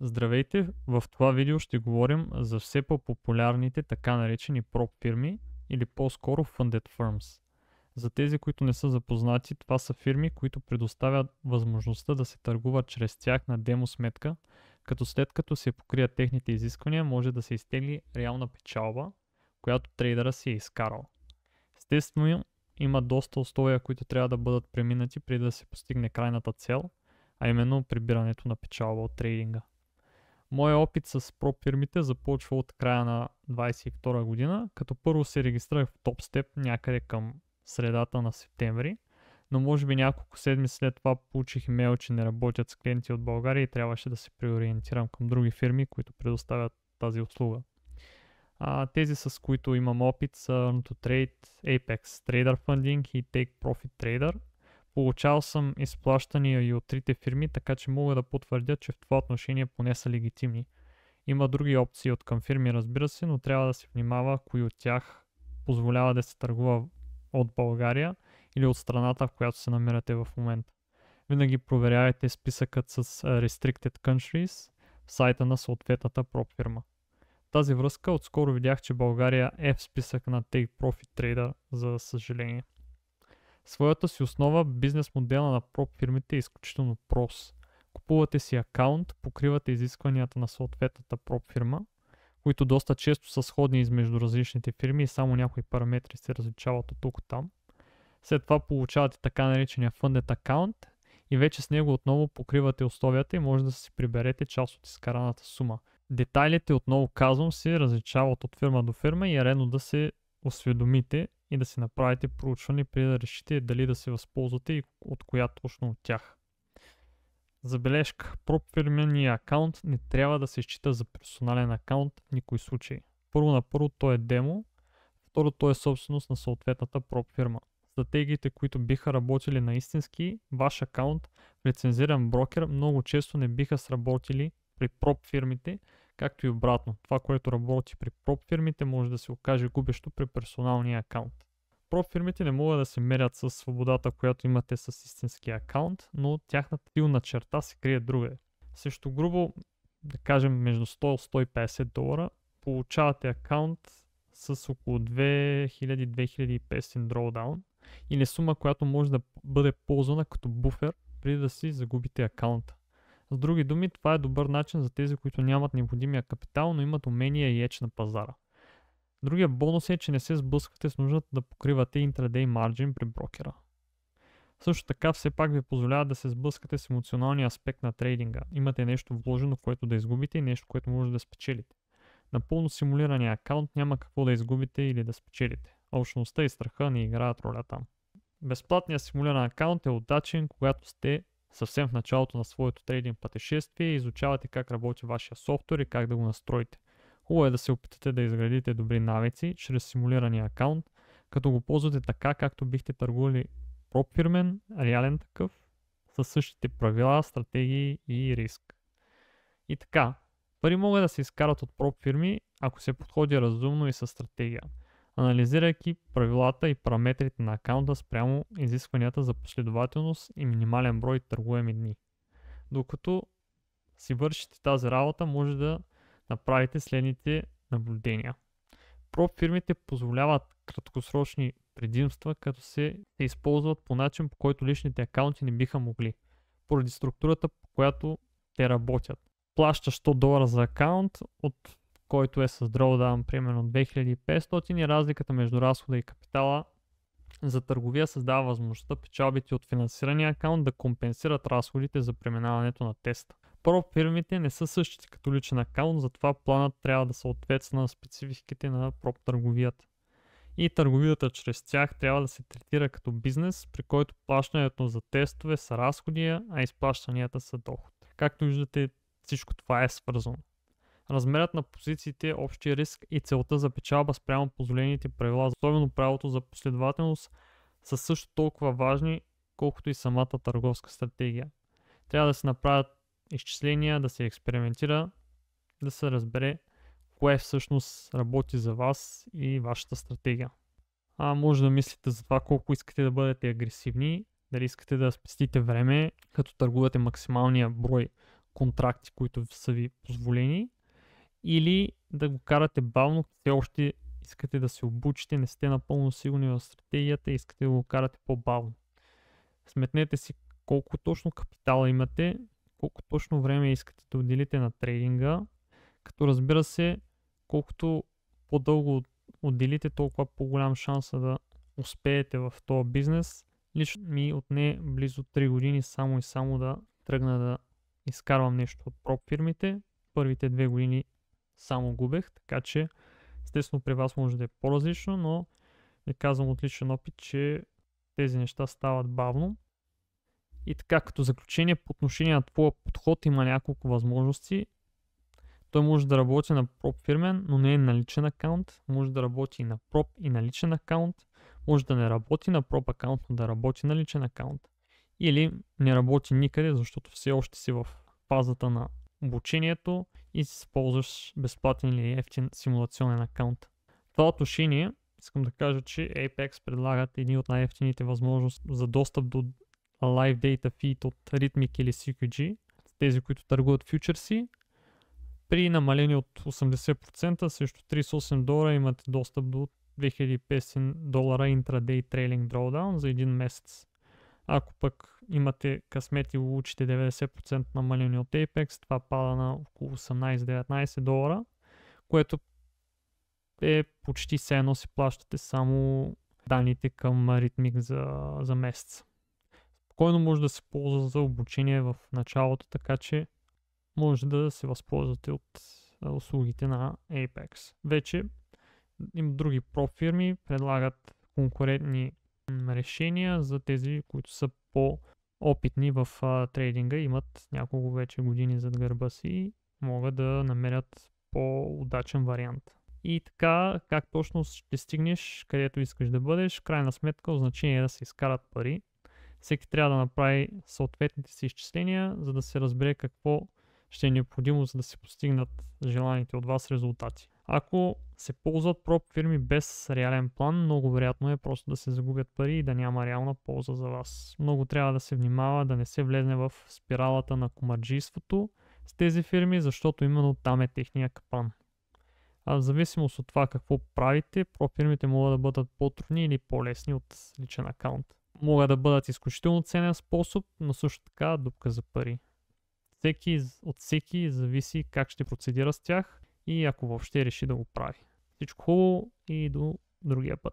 Здравейте! В това видео ще говорим за все по-популярните така наречени прop фирми или по-скоро funded firms. За тези, които не са запознати, това са фирми, които предоставят възможността да се търгува чрез тях на демо сметка, като след като се покрият техните изисквания, може да се изтегли реална печалба, която трейдера си е изкарал. Естествено, има доста условия, които трябва да бъдат преминати преди да се постигне крайната цел, а именно прибирането на печалба от трейдинга. Моят опит с прop фирмите започва от края на 22 година, като първо се регистрирах в TopStep някъде към средата на септември, но може би няколко седмици след това получих имейл, че не работят с клиенти от България и трябваше да се преориентирам към други фирми, които предоставят тази услуга. Тези с които имам опит са Earn2Trade, Apex Trader Funding и Take Profit Trader. Получавал съм изплащания и от трите фирми, така че мога да потвърдя, че в това отношение поне са легитимни. Има други опции от към фирми, разбира се, но трябва да се внимава кои от тях позволява да се търгува от България или от страната, в която се намирате в момента. Винаги проверявайте списъкът с Restricted Countries в сайта на съответната прop фирма. В тази връзка отскоро видях, че България е в списъка на Take Profit Trader, за съжаление. Своята си основа, бизнес модела на прop фирмите е изключително прост. Купувате си акаунт, покривате изискванията на съответната прop фирма, които доста често са сходни измежду различните фирми и само някои параметри се различават от тук там. След това получавате така наречения funded акаунт и вече с него отново покривате условията и може да си приберете част от изкараната сума. Детайлите, отново казвам, се различават от фирма до фирма и е редно да се осведомите и да си направите проучване преди да решите дали да се възползвате и от коя точно от тях. Забележка: прop фирмения акаунт не трябва да се счита за персонален акаунт в никой случай. Първо той е демо, второ той е собственост на съответната прop фирма. Стратегиите, които биха работили на истински ваш акаунт в лицензиран брокер, много често не биха сработили при прop фирмите, както и обратно. Това, което работи при прop фирмите, може да се окаже губещо при персоналния акаунт. Прop фирмите не могат да се мерят с свободата, която имате с истинския акаунт, но тяхната силна черта се крие другаде. Също грубо, да кажем между 100-150 долара, получавате акаунт с около 2000-2500 drawdown или сума, която може да бъде ползвана като буфер преди да си загубите акаунта. С други думи, това е добър начин за тези, които нямат необходимия капитал, но имат умения и еч на пазара. Другия бонус е, че не се сблъсквате с нуждата да покривате intraday margin при брокера. Също така все пак ви позволява да се сблъскате с емоционалния аспект на трейдинга. Имате нещо вложено, което да изгубите и нещо, което може да спечелите. Напълно симулирания акаунт няма какво да изгубите или да спечелите. Алчността и страха не играят роля там. Безплатният симулиран акаунт е удачен, когато сте съвсем в началото на своето трейдинг пътешествие и изучавате как работи вашия софтуер и как да го настроите. Хубаво е да се опитате да изградите добри навици чрез симулирания акаунт, като го ползвате така, както бихте търгували прop фирмен, реален такъв, със същите правила, стратегии и риск. И така, пари могат да се изкарат от прop фирми, ако се подходи разумно и със стратегия, анализирайки правилата и параметрите на акаунта спрямо изискванията за последователност и минимален брой търгуеми дни. Докато си вършите тази работа, може да направите следните наблюдения. Прop фирмите позволяват краткосрочни предимства, като се използват по начин, по който личните акаунти не биха могли, поради структурата, по която те работят. Плащаш 100 долара за акаунт, от който е с drawdown примерно 2500 и разликата между разхода и капитала за търговия създава възможността печалбите от финансирания акаунт да компенсират разходите за преминаването на теста. Прop фирмите не са същите като личен акаунт, затова планът трябва да съответства на спецификите на прop търговията. И търговията чрез тях трябва да се третира като бизнес, при който плащането за тестове са разходи, а изплащанията са доход. Както виждате, всичко това е свързано. Размерът на позициите, общия риск и целта за печалба спрямо позволените правила, особено правилото за последователност, са също толкова важни, колкото и самата търговска стратегия. Трябва да се направят изчисления, да се експериментира, да се разбере кое всъщност работи за вас и вашата стратегия. Може да мислите за това колко искате да бъдете агресивни, дали искате да спестите време, като търгувате максималния брой контракти, които са ви позволени, или да го карате бавно, все още искате да се обучите, не сте напълно сигурни в стратегията и искате да го карате по-бавно. Сметнете си колко точно капитала имате, колко точно време искате да отделите на трейдинга, като разбира се, колкото по-дълго отделите, толкова по-голям шанс да успеете в този бизнес. Лично ми отне близо 3 години само и само да тръгна да изкарвам нещо от проб фирмите. Първите 2 години само губех, така че естествено при вас може да е по-различно, но ви казвам от личен опит, че тези неща стават бавно. И така, като заключение по отношение на твоя подход има няколко възможности. Той може да работи на проб фирмен, но не е на личен акаунт. Може да работи и на проб и на личен акаунт. Може да не работи на проб акаунт, но да работи на личен акаунт. Или не работи никъде, защото все още си в фазата на обучението и си използваш безплатен или ефтин симулационен акаунт. В това отношение искам да кажа, че Apex предлагат едни от най-ефтините възможности за достъп до Live Data Feed от Rithmic или CQG, тези, които търгуват фьючерси. При намаление от 80% срещу $38 имате достъп до $2500 интрадей трейлинг drawdown за един месец. Ако пък имате късмет и получите 90% намаление от Apex, това пада на около $18-19, което е почти все едно си плащате само данните към Rithmic за месец. Спокойно може да се ползва за обучение в началото, така че може да се възползвате от услугите на Apex. Вече има други профирми, предлагат конкурентни решения за тези, които са по-опитни в трейдинга, имат няколко вече години зад гърба си и могат да намерят по-удачен вариант. И така, как точно ще стигнеш където искаш да бъдеш, крайна сметка значение е да се изкарат пари. Всеки трябва да направи съответните си изчисления, за да се разбере какво ще е необходимо, за да се постигнат желаните от вас резултати. Ако се ползват проб фирми без реален план, много вероятно е просто да се загубят пари и да няма реална полза за вас. Много трябва да се внимава да не се влезне в спиралата на комарджийството с тези фирми, защото именно там е техния капан. А в зависимост от това какво правите, проб фирмите могат да бъдат по-трудни или по-лесни от личен акаунт. Могат да бъдат изключително ценен способ, но също така дупка за пари. От всеки зависи как ще процедира с тях и ако въобще реши да го прави. Всичко хубаво и до другия път.